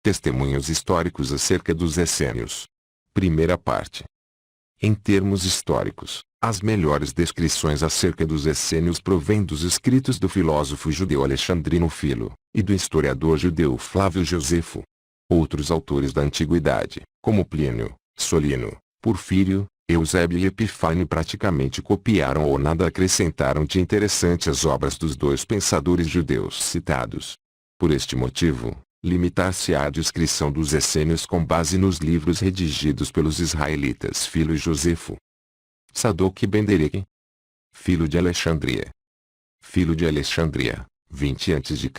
Testemunhos históricos acerca dos essênios. Primeira parte. Em termos históricos, as melhores descrições acerca dos essênios provêm dos escritos do filósofo judeu Alexandrino Filo, e do historiador judeu Flávio Josefo. Outros autores da antiguidade, como Plínio, Solino, Porfírio, Eusébio e Epifânio praticamente copiaram ou nada acrescentaram de interessante às obras dos dois pensadores judeus citados. Por este motivo, limitar-se à descrição dos essênios com base nos livros redigidos pelos israelitas Filo e Josefo. Sadoc ben Derek, filho de Alexandria. Filho de Alexandria, 20 a.C.,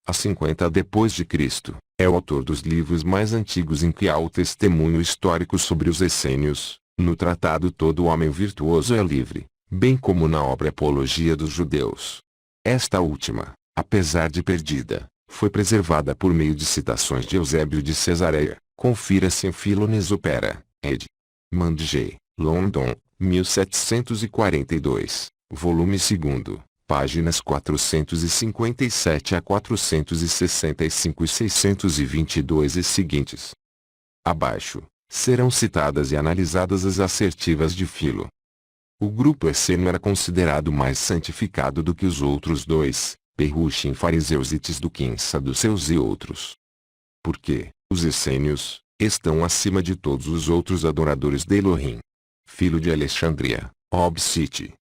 a 50 depois de Cristo, é o autor dos livros mais antigos em que há o testemunho histórico sobre os essênios, no tratado Todo Homem Virtuoso é Livre, bem como na obra Apologia dos Judeus. Esta última, apesar de perdida, foi preservada por meio de citações de Eusébio de Cesareia. Confira-se em Filonesopera, ed. Mandge, London, 1742, volume 2, páginas 457 a 465 e 622 e seguintes. Abaixo, serão citadas e analisadas as assertivas de Filo. O grupo essênio era considerado mais santificado do que os outros dois, Perruchim, fariseus e Tzduquim, saduceus e outros. Porque, os essênios, estão acima de todos os outros adoradores de Elohim. Filho de Alexandria, Ob-City.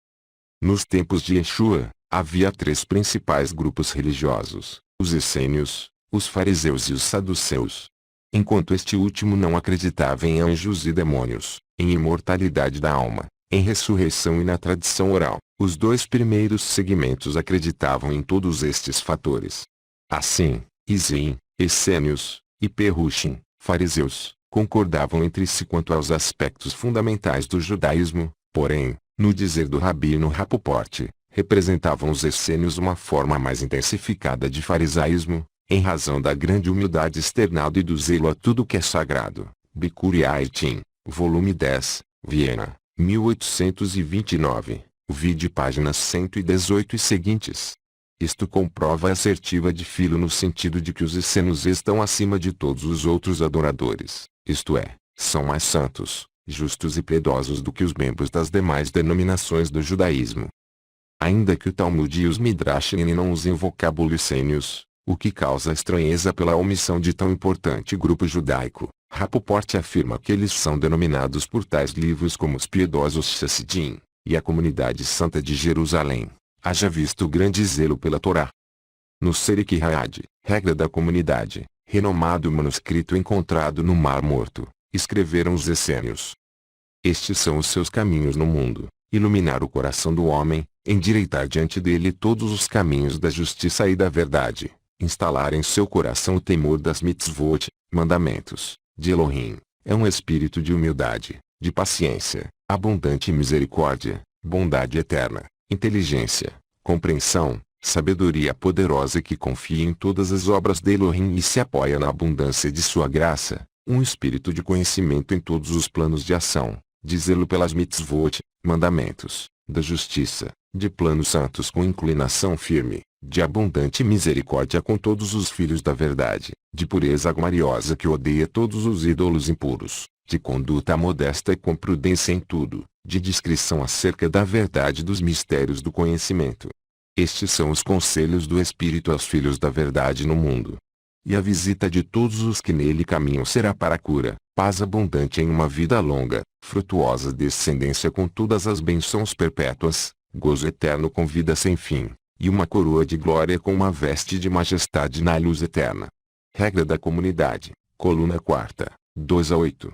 Nos tempos de Yeshua, havia três principais grupos religiosos, os essênios, os fariseus e os saduceus. Enquanto este último não acreditava em anjos e demônios, em imortalidade da alma, em ressurreição e na tradição oral, os dois primeiros segmentos acreditavam em todos estes fatores. Assim, Izim, essênios, e Perruchim, fariseus, concordavam entre si quanto aos aspectos fundamentais do judaísmo, porém, no dizer do Rabino Rapoport, representavam os essênios uma forma mais intensificada de farisaísmo, em razão da grande humildade externada e do zelo a tudo que é sagrado. Bikur Yaitin, volume 10, Viena, 1829, vide páginas 118 e seguintes. Isto comprova a assertiva de Filo no sentido de que os essênios estão acima de todos os outros adoradores, isto é, são mais santos, justos e piedosos do que os membros das demais denominações do judaísmo. Ainda que o Talmud e os Midrashim não usem o vocábulo essênios, o que causa estranheza pela omissão de tão importante grupo judaico, Rapoport afirma que eles são denominados por tais livros como os piedosos Chassidim, e a comunidade santa de Jerusalém, haja visto grande zelo pela Torá. No Serek Haad, regra da comunidade, renomado manuscrito encontrado no Mar Morto, escreveram os essênios. Estes são os seus caminhos no mundo, iluminar o coração do homem, endireitar diante dele todos os caminhos da justiça e da verdade, instalar em seu coração o temor das mitzvot, mandamentos, de Elohim, é um espírito de humildade, de paciência, abundante misericórdia, bondade eterna, inteligência, compreensão, sabedoria poderosa que confia em todas as obras de Elohim e se apoia na abundância de sua graça, um espírito de conhecimento em todos os planos de ação, de zelo pelas mitzvot, mandamentos, da justiça, de planos santos com inclinação firme, de abundante misericórdia com todos os filhos da verdade, de pureza gloriosa que odeia todos os ídolos impuros, de conduta modesta e com prudência em tudo, de discrição acerca da verdade dos mistérios do conhecimento. Estes são os conselhos do Espírito aos filhos da verdade no mundo. E a visita de todos os que nele caminham será para a cura, paz abundante em uma vida longa, frutuosa descendência com todas as bênçãos perpétuas, gozo eterno com vida sem fim, e uma coroa de glória com uma veste de majestade na luz eterna. Regra da comunidade, coluna 4, 2 a 8.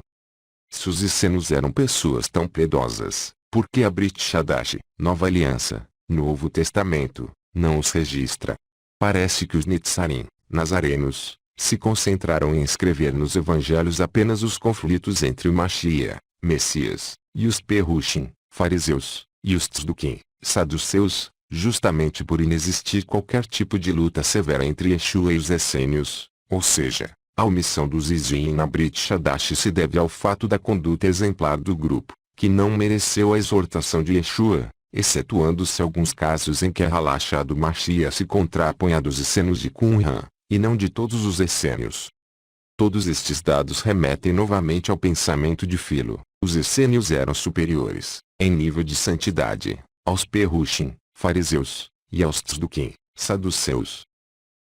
Se os essênios eram pessoas tão piedosas, por que a Brit Shadash, Nova Aliança, Novo Testamento, não os registra? Parece que os Netzarim, nazarenos, se concentraram em escrever nos evangelhos apenas os conflitos entre o Mashiach, Messias, e os Perruchim, fariseus, e os Tzduquim, saduceus, justamente por inexistir qualquer tipo de luta severa entre Yeshua e os essênios, ou seja, a omissão dos Izim na Brit Shadash se deve ao fato da conduta exemplar do grupo, que não mereceu a exortação de Yeshua, excetuando-se alguns casos em que a Halachá do Mashiach se contrapõe à dos essênios de Qumran, e não de todos os essênios. Todos estes dados remetem novamente ao pensamento de Filo. Os essênios eram superiores, em nível de santidade, aos Perushim, fariseus, e aos Tzdukim, saduceus.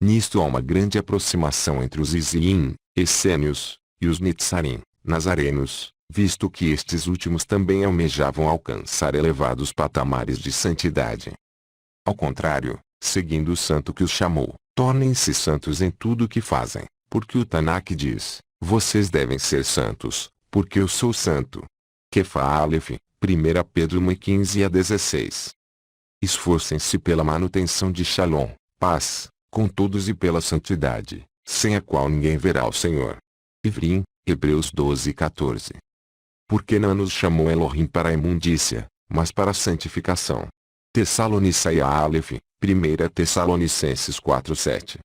Nisto há uma grande aproximação entre os Izim, essênios, e os Nitsarim, nazarenos, visto que estes últimos também almejavam alcançar elevados patamares de santidade. Ao contrário, seguindo o santo que os chamou, tornem-se santos em tudo o que fazem, porque o Tanakh diz, vocês devem ser santos, porque eu sou santo. Kefa Aleph, 1 Pedro 1:15-16. Esforcem-se pela manutenção de Shalom, paz, com todos e pela santidade, sem a qual ninguém verá o Senhor. Ivrim, Hebreus 12:14. Porque não nos chamou Elohim para a imundícia, mas para a santificação. Tessalonicenses Aleph, 1 Tessalonicenses 4:7.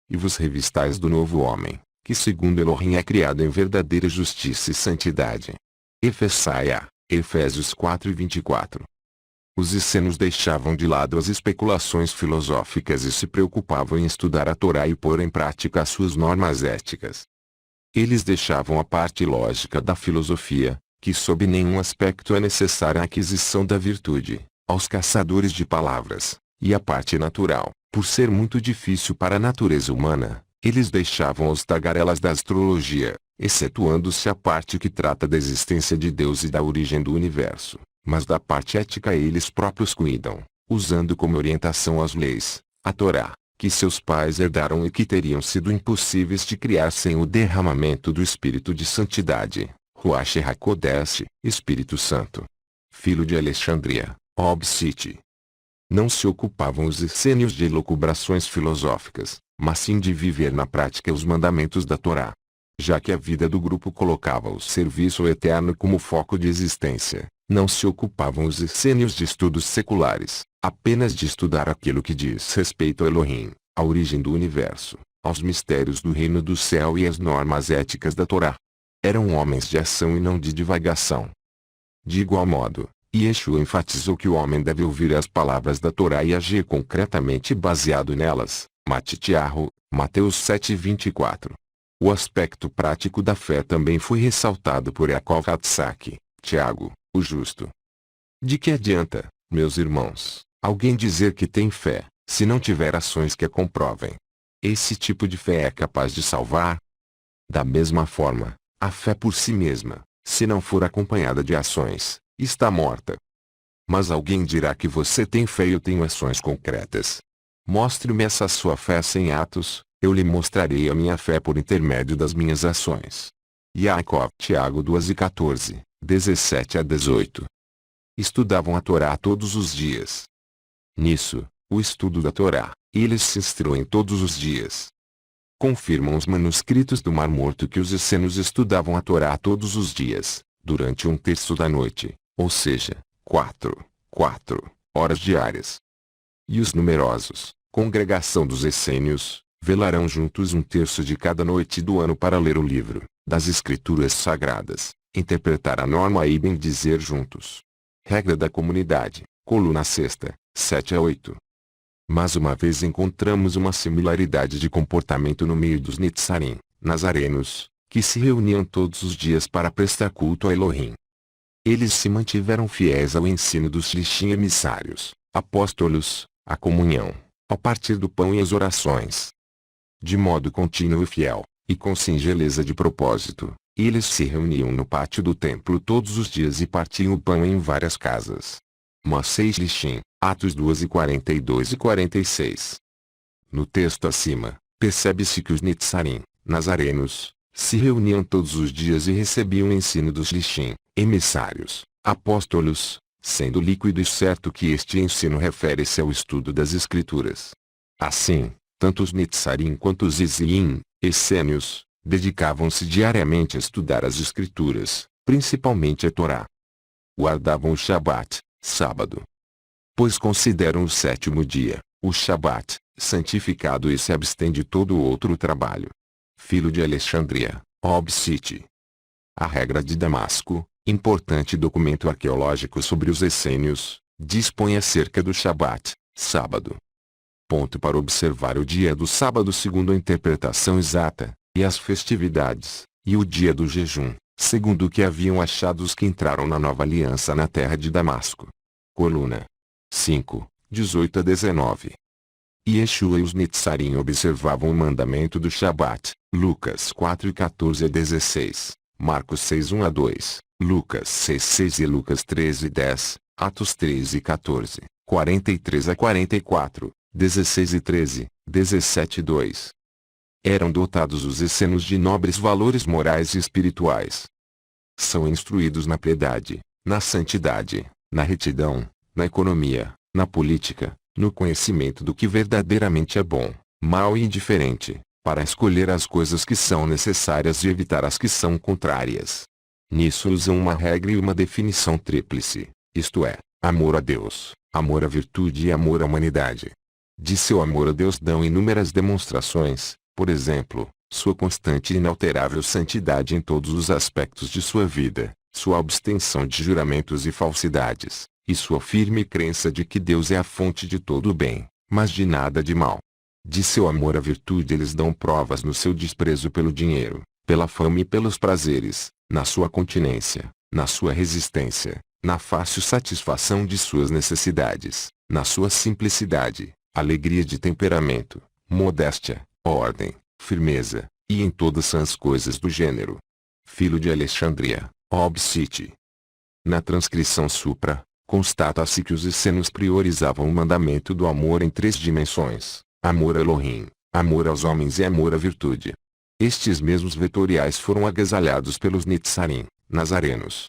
E vos revistais do novo homem, que segundo Elohim é criado em verdadeira justiça e santidade. Efésios 4:24. Os essênios deixavam de lado as especulações filosóficas e se preocupavam em estudar a Torá e pôr em prática as suas normas éticas. Eles deixavam a parte lógica da filosofia, que sob nenhum aspecto é necessária a aquisição da virtude, aos caçadores de palavras, e a parte natural, por ser muito difícil para a natureza humana, eles deixavam os tagarelas da astrologia, excetuando-se a parte que trata da existência de Deus e da origem do universo, mas da parte ética eles próprios cuidam, usando como orientação as leis, a Torá, que seus pais herdaram e que teriam sido impossíveis de criar sem o derramamento do Espírito de Santidade, Ruach HaKodesh, Espírito Santo. Filho de Alexandria, Ob-City. Não se ocupavam os essênios de elucubrações filosóficas, mas sim de viver na prática os mandamentos da Torá. Já que a vida do grupo colocava o serviço eterno como foco de existência, não se ocupavam os essênios de estudos seculares, apenas de estudar aquilo que diz respeito a Elohim, à origem do universo, aos mistérios do reino do céu e às normas éticas da Torá. Eram homens de ação e não de divagação. De igual modo, Yeshua enfatizou que o homem deve ouvir as palavras da Torá e agir concretamente baseado nelas. Matitiahu, Mateus 7:24. O aspecto prático da fé também foi ressaltado por Yaakov Hatsak, Tiago, o justo. De que adianta, meus irmãos, alguém dizer que tem fé, se não tiver ações que a comprovem? Esse tipo de fé é capaz de salvar? Da mesma forma, a fé por si mesma, se não for acompanhada de ações, está morta. Mas alguém dirá que você tem fé e eu tenho ações concretas. Mostre-me essa sua fé sem atos, eu lhe mostrarei a minha fé por intermédio das minhas ações. Yaakov, Tiago 2:14, 17-18. Estudavam a Torá todos os dias. Nisso, o estudo da Torá, eles se instruem todos os dias. Confirmam os manuscritos do Mar Morto que os essênios estudavam a Torá todos os dias, durante 1/3 da noite, ou seja, 4 horas diárias. E os numerosos, congregação dos essênios, velarão juntos 1/3 de cada noite do ano para ler o livro, das Escrituras Sagradas, interpretar a norma e bem dizer juntos. Regra da comunidade, coluna 6, 7-8. Mas uma vez encontramos uma similaridade de comportamento no meio dos Nitsarim, nazarenos, que se reuniam todos os dias para prestar culto a Elohim. Eles se mantiveram fiéis ao ensino dos Shlishim emissários, apóstolos, à comunhão, ao partir do pão e às orações. De modo contínuo e fiel, e com singeleza de propósito, eles se reuniam no pátio do templo todos os dias e partiam o pão em várias casas. Masei Shlishim, Atos 2:42 e 46. No texto acima, percebe-se que os Nitsarim, nazarenos, se reuniam todos os dias e recebiam o ensino dos Shlishim, emissários, apóstolos, sendo líquido e certo que este ensino refere-se ao estudo das Escrituras. Assim, tanto os Nitsarim quanto os Izim, essênios, dedicavam-se diariamente a estudar as Escrituras, principalmente a Torá. Guardavam o Shabat, sábado. Pois consideram o sétimo dia, o Shabat, santificado e se abstêm de todo outro trabalho. Filho de Alexandria, Ob-City. A regra de Damasco, importante documento arqueológico sobre os essênios, dispõe acerca do Shabat, sábado. Ponto para observar o dia do sábado segundo a interpretação exata, e as festividades, e o dia do jejum, segundo o que haviam achado os que entraram na nova aliança na terra de Damasco. Coluna 5, 18 a 19. E Yeshua e os Netzarim observavam o mandamento do Shabat, Lucas 4 e 14 a 16, Marcos 6 1 a 2, Lucas 6 6 e Lucas 13 10, Atos 3 e 14, 43 a 44, 16 e 13, 17 e 2. Eram dotados os essenos de nobres valores morais e espirituais. São instruídos na piedade, na santidade, na retidão, na economia, na política, no conhecimento do que verdadeiramente é bom, mal e indiferente, para escolher as coisas que são necessárias e evitar as que são contrárias. Nisso usam uma regra e uma definição tríplice, isto é, amor a Deus, amor à virtude e amor à humanidade. De seu amor a Deus dão inúmeras demonstrações, por exemplo, sua constante e inalterável santidade em todos os aspectos de sua vida, sua abstenção de juramentos e falsidades, e sua firme crença de que Deus é a fonte de todo o bem, mas de nada de mal. De seu amor à virtude eles dão provas no seu desprezo pelo dinheiro, pela fama e pelos prazeres, na sua continência, na sua resistência, na fácil satisfação de suas necessidades, na sua simplicidade, alegria de temperamento, modéstia, ordem, firmeza, e em todas as coisas do gênero. Filho de Alexandria, Obsite. Na transcrição supra, constata-se que os essenos priorizavam o mandamento do amor em três dimensões: amor a Elohim, amor aos homens e amor à virtude. Estes mesmos vetoriais foram agasalhados pelos Netzarim, nazarenos.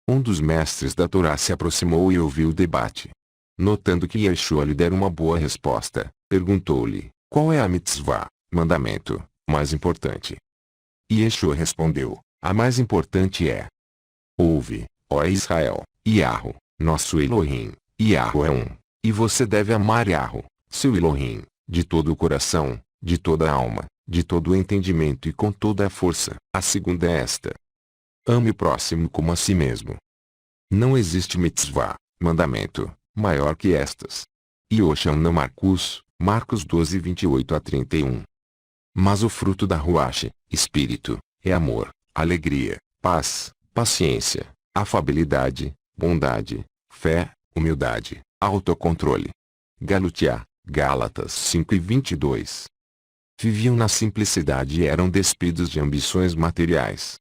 Um dos mestres da Torá se aproximou e ouviu o debate. Notando que Yeshua lhe dera uma boa resposta, perguntou-lhe: qual é a mitzvah, mandamento, mais importante? E Yeshua respondeu: a mais importante é: ouve, ó Israel, Yahweh, nosso Elohim, Yahweh é um, e você deve amar Yahweh, seu Elohim, de todo o coração, de toda a alma, de todo o entendimento e com toda a força. A segunda é esta: ame o próximo como a si mesmo. Não existe mitzvah, mandamento, maior que estas. Yosham na Marcos 12 28 a 31. Mas o fruto da Ruach, Espírito, é amor, alegria, paz, paciência, afabilidade, bondade, fé, humildade, autocontrole. Gálatas 5 e 22. Viviam na simplicidade e eram despidos de ambições materiais.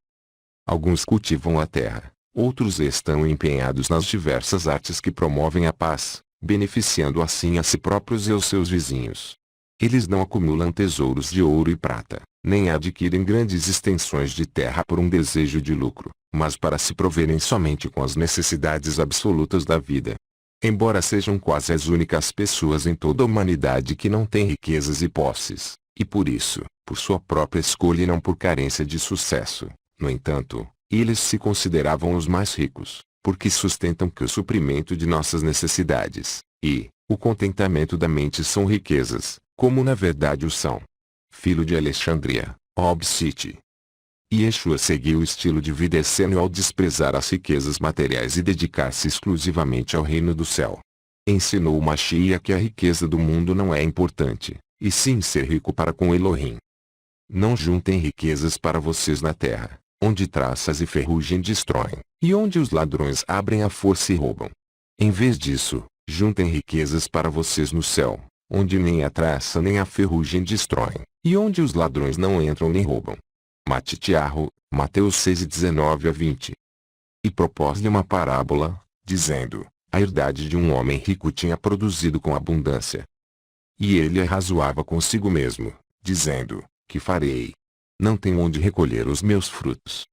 Alguns cultivam a terra, outros estão empenhados nas diversas artes que promovem a paz, beneficiando assim a si próprios e aos seus vizinhos. Eles não acumulam tesouros de ouro e prata, nem adquirem grandes extensões de terra por um desejo de lucro, mas para se proverem somente com as necessidades absolutas da vida. Embora sejam quase as únicas pessoas em toda a humanidade que não têm riquezas e posses, e por isso, por sua própria escolha e não por carência de sucesso, no entanto, eles se consideravam os mais ricos, porque sustentam que o suprimento de nossas necessidades, e, o contentamento da mente são riquezas, como na verdade o são. Filho de Alexandria, Obsite. Yeshua seguiu o estilo de vida essênio ao desprezar as riquezas materiais e dedicar-se exclusivamente ao reino do céu. Ensinou o Mashiach que a riqueza do mundo não é importante, e sim ser rico para com Elohim. Não juntem riquezas para vocês na terra, onde traças e ferrugem destroem, e onde os ladrões abrem a força e roubam. Em vez disso, juntem riquezas para vocês no céu, onde nem a traça nem a ferrugem destroem, e onde os ladrões não entram nem roubam. Matitiarro, Mateus 6 19 a 20. E propôs-lhe uma parábola, dizendo: a herdade de um homem rico tinha produzido com abundância. E ele arrazoava consigo mesmo, dizendo: que farei? Não tenho onde recolher os meus frutos.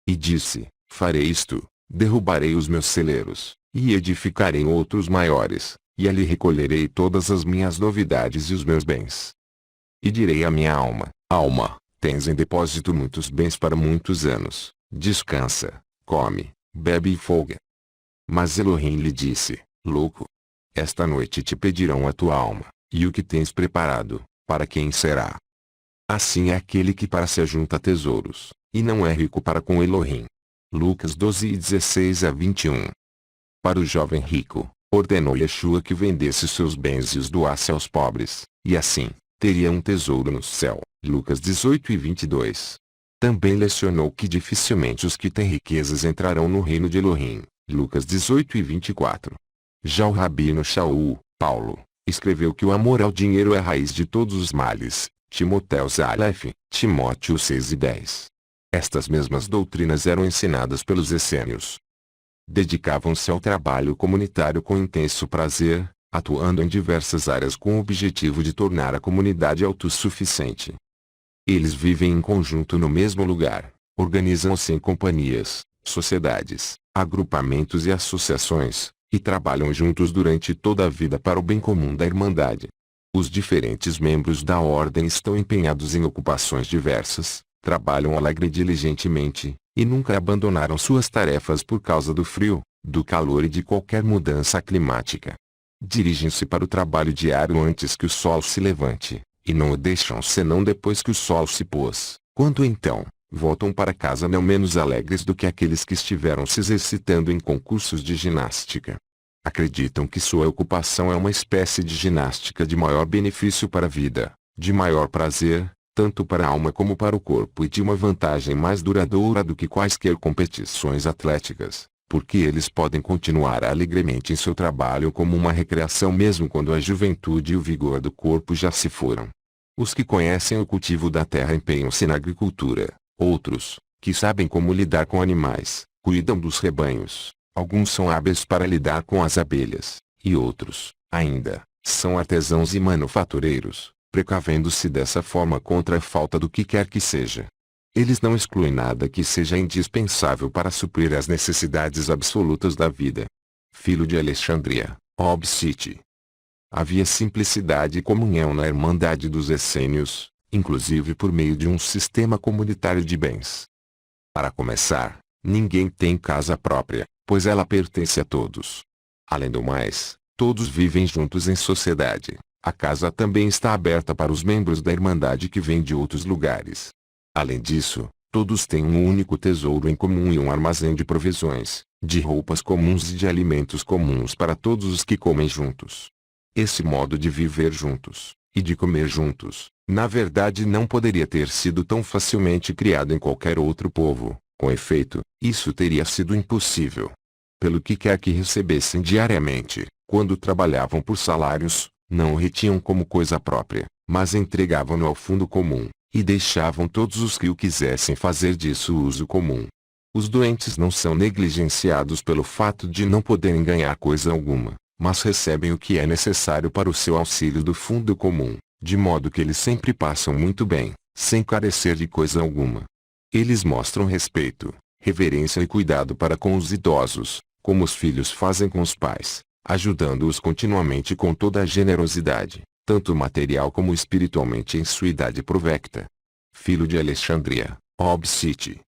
E disse: farei isto, derrubarei os meus celeiros, e edificarei outros maiores, e ali recolherei todas as minhas novidades e os meus bens. E direi à minha alma: alma, tens em depósito muitos bens para muitos anos, descansa, come, bebe e folga. Mas Elohim lhe disse: louco! Esta noite te pedirão a tua alma, e o que tens preparado, para quem será? Assim é aquele que para si ajunta tesouros, e não é rico para com Elohim. Lucas 12 e 16 a 21. Para o jovem rico, ordenou Yeshua que vendesse seus bens e os doasse aos pobres, e assim, teria um tesouro no céu. Lucas 18:22. Também lecionou que dificilmente os que têm riquezas entrarão no reino de Elohim. Lucas 18:24. Já o rabino Shaul, Paulo, escreveu que o amor ao dinheiro é a raiz de todos os males. Timoteu Aleph, Timóteo 6:10. Estas mesmas doutrinas eram ensinadas pelos essênios. Dedicavam-se ao trabalho comunitário com intenso prazer, atuando em diversas áreas com o objetivo de tornar a comunidade autossuficiente. Eles vivem em conjunto no mesmo lugar, organizam-se em companhias, sociedades, agrupamentos e associações, e trabalham juntos durante toda a vida para o bem comum da Irmandade. Os diferentes membros da ordem estão empenhados em ocupações diversas, trabalham alegre e diligentemente, e nunca abandonaram suas tarefas por causa do frio, do calor e de qualquer mudança climática. Dirigem-se para o trabalho diário antes que o sol se levante, e não o deixam senão depois que o sol se pôs, quando então, voltam para casa não menos alegres do que aqueles que estiveram se exercitando em concursos de ginástica. Acreditam que sua ocupação é uma espécie de ginástica de maior benefício para a vida, de maior prazer, tanto para a alma como para o corpo e de uma vantagem mais duradoura do que quaisquer competições atléticas, porque eles podem continuar alegremente em seu trabalho como uma recreação mesmo quando a juventude e o vigor do corpo já se foram. Os que conhecem o cultivo da terra empenham-se na agricultura, outros, que sabem como lidar com animais, cuidam dos rebanhos, alguns são hábeis para lidar com as abelhas, e outros, ainda, são artesãos e manufatureiros, precavendo-se dessa forma contra a falta do que quer que seja. Eles não excluem nada que seja indispensável para suprir as necessidades absolutas da vida. Filho de Alexandria, Obsite. Havia simplicidade e comunhão na Irmandade dos Essênios, inclusive por meio de um sistema comunitário de bens. Para começar, ninguém tem casa própria, pois ela pertence a todos. Além do mais, todos vivem juntos em sociedade. A casa também está aberta para os membros da Irmandade que vêm de outros lugares. Além disso, todos têm um único tesouro em comum e um armazém de provisões, de roupas comuns e de alimentos comuns para todos os que comem juntos. Esse modo de viver juntos, e de comer juntos, na verdade não poderia ter sido tão facilmente criado em qualquer outro povo. Com efeito, isso teria sido impossível. Pelo que quer que recebessem diariamente, quando trabalhavam por salários, não o retinham como coisa própria, mas entregavam-no ao fundo comum, e deixavam todos os que o quisessem fazer disso uso comum. Os doentes não são negligenciados pelo fato de não poderem ganhar coisa alguma, mas recebem o que é necessário para o seu auxílio do fundo comum, de modo que eles sempre passam muito bem, sem carecer de coisa alguma. Eles mostram respeito, reverência e cuidado para com os idosos, como os filhos fazem com os pais, ajudando-os continuamente com toda a generosidade, tanto material como espiritualmente em sua idade provecta. Filho de Alexandria, Obsite.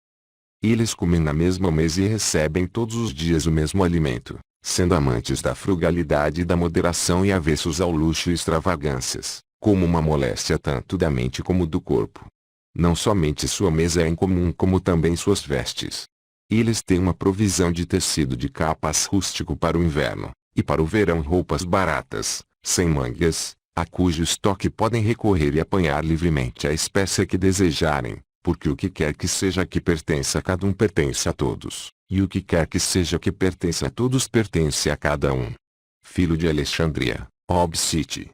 Eles comem na mesma mesa e recebem todos os dias o mesmo alimento, sendo amantes da frugalidade e da moderação e avessos ao luxo e extravagâncias, como uma moléstia tanto da mente como do corpo. Não somente sua mesa é em comum como também suas vestes. Eles têm uma provisão de tecido de capas rústico para o inverno, e para o verão roupas baratas, sem mangas, a cujo estoque podem recorrer e apanhar livremente a espécie que desejarem, porque o que quer que seja que pertence a cada um pertence a todos, e o que quer que seja que pertence a todos pertence a cada um. Filho de Alexandria, Obsite.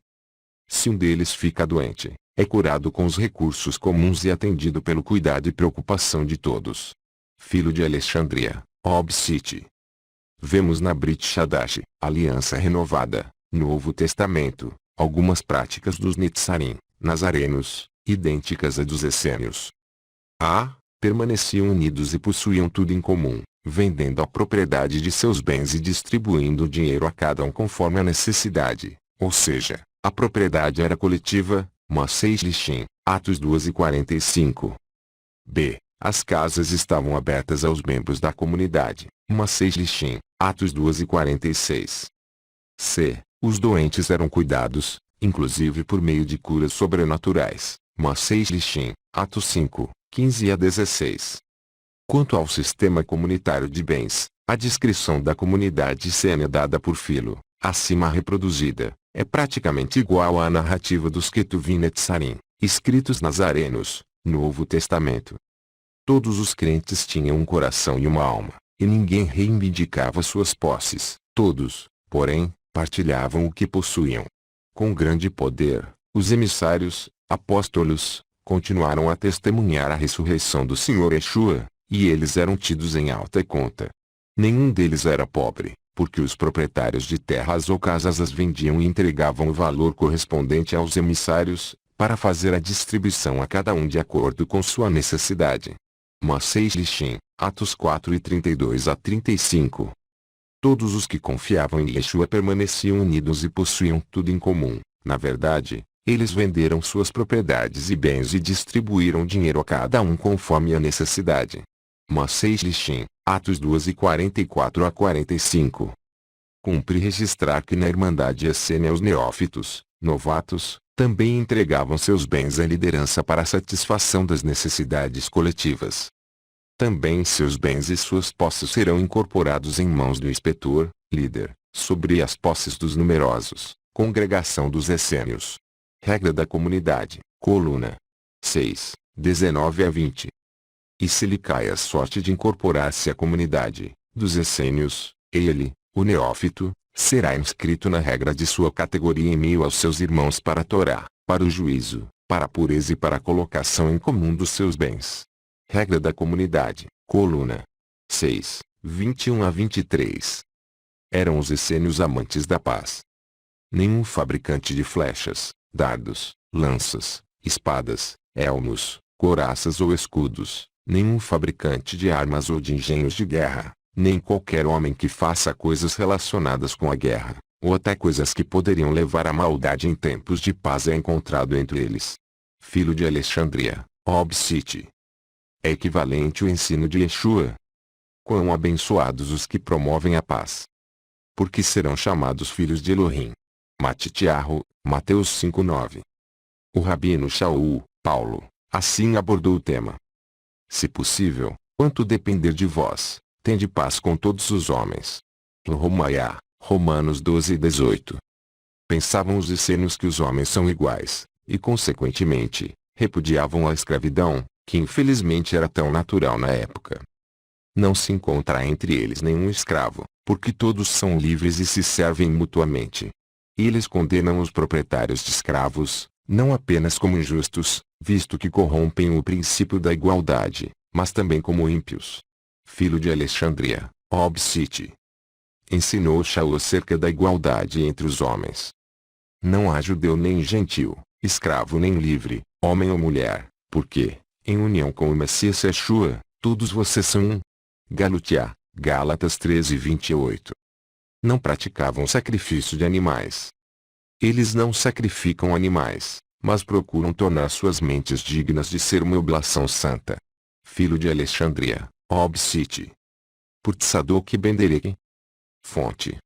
Se um deles fica doente, é curado com os recursos comuns e atendido pelo cuidado e preocupação de todos. Filho de Alexandria, Obsite. Vemos na Brit Hadash, Aliança Renovada, Novo Testamento, algumas práticas dos Netzarim, nazarenos, idênticas à dos essênios. Permaneciam unidos e possuíam tudo em comum, vendendo a propriedade de seus bens e distribuindo o dinheiro a cada um conforme a necessidade, ou seja, a propriedade era coletiva. Masei Lishim, Atos 2:45. B. As casas estavam abertas aos membros da comunidade. Masei Lishim, Atos 2:46. C. Os doentes eram cuidados, inclusive por meio de curas sobrenaturais. Masei Lishim, Atos 5:15-16. Quanto ao sistema comunitário de bens, a descrição da comunidade essênia dada por Filo, acima reproduzida, é praticamente igual à narrativa dos Ketuvim Netzarim, Escritos nazarenos, Novo Testamento. Todos os crentes tinham um coração e uma alma, e ninguém reivindicava suas posses. Todos, porém, partilhavam o que possuíam. Com grande poder, os emissários, apóstolos, continuaram a testemunhar a ressurreição do Senhor Yeshua, e eles eram tidos em alta conta. Nenhum deles era pobre, porque os proprietários de terras ou casas as vendiam e entregavam o valor correspondente aos emissários, para fazer a distribuição a cada um de acordo com sua necessidade. Maceish Lishim, Atos 4 e 32 a 35. Todos os que confiavam em Yeshua permaneciam unidos e possuíam tudo em comum. Na verdade, eles venderam suas propriedades e bens e distribuíram dinheiro a cada um conforme a necessidade. Maceish Lishim, Atos 2 e 44 a 45. Cumpre registrar que na Irmandade Essênia os neófitos, novatos, também entregavam seus bens à liderança para a satisfação das necessidades coletivas. Também seus bens e suas posses serão incorporados em mãos do inspetor, líder, sobre as posses dos numerosos, congregação dos essênios. Regra da comunidade, coluna 6, 19 a 20. E se lhe cai a sorte de incorporar-se à comunidade dos essênios, ele, o neófito, será inscrito na regra de sua categoria em meio aos seus irmãos para a Torá, para o juízo, para a pureza e para a colocação em comum dos seus bens. Regra da comunidade, coluna 6, 21 a 23. Eram os essênios amantes da paz. Nenhum fabricante de flechas, dardos, lanças, espadas, elmos, couraças ou escudos, nenhum fabricante de armas ou de engenhos de guerra, nem qualquer homem que faça coisas relacionadas com a guerra, ou até coisas que poderiam levar à maldade em tempos de paz é encontrado entre eles. Filho de Alexandria, Ob-City. É equivalente ao ensino de Yeshua. Quão abençoados os que promovem a paz! Porque serão chamados filhos de Elohim. Matitiarro, Mateus 5:9. O rabino Shaul, Paulo, assim abordou o tema. Se possível, quanto depender de vós, tende paz com todos os homens. Romaiá, Romanos 12 e 18. Pensavam os essênios que os homens são iguais, e consequentemente, repudiavam a escravidão, que infelizmente era tão natural na época. Não se encontra entre eles nenhum escravo, porque todos são livres e se servem mutuamente. Eles condenam os proprietários de escravos, não apenas como injustos, visto que corrompem o princípio da igualdade, mas também como ímpios. Filho de Alexandria, Ob-City. Ensinou Shaul acerca da igualdade entre os homens. Não há judeu nem gentil, escravo nem livre, homem ou mulher, porque, em união com o Messias Yeshua, todos vocês são um. Galutiá, Gálatas 13:28. Não praticavam sacrifício de animais. Eles não sacrificam animais, mas procuram tornar suas mentes dignas de ser uma oblação santa. Filho de Alexandria, Ob-City. Por Tzadok Ben-Derek. Fonte: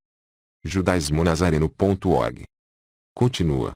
judaismonazareno.org. Continua.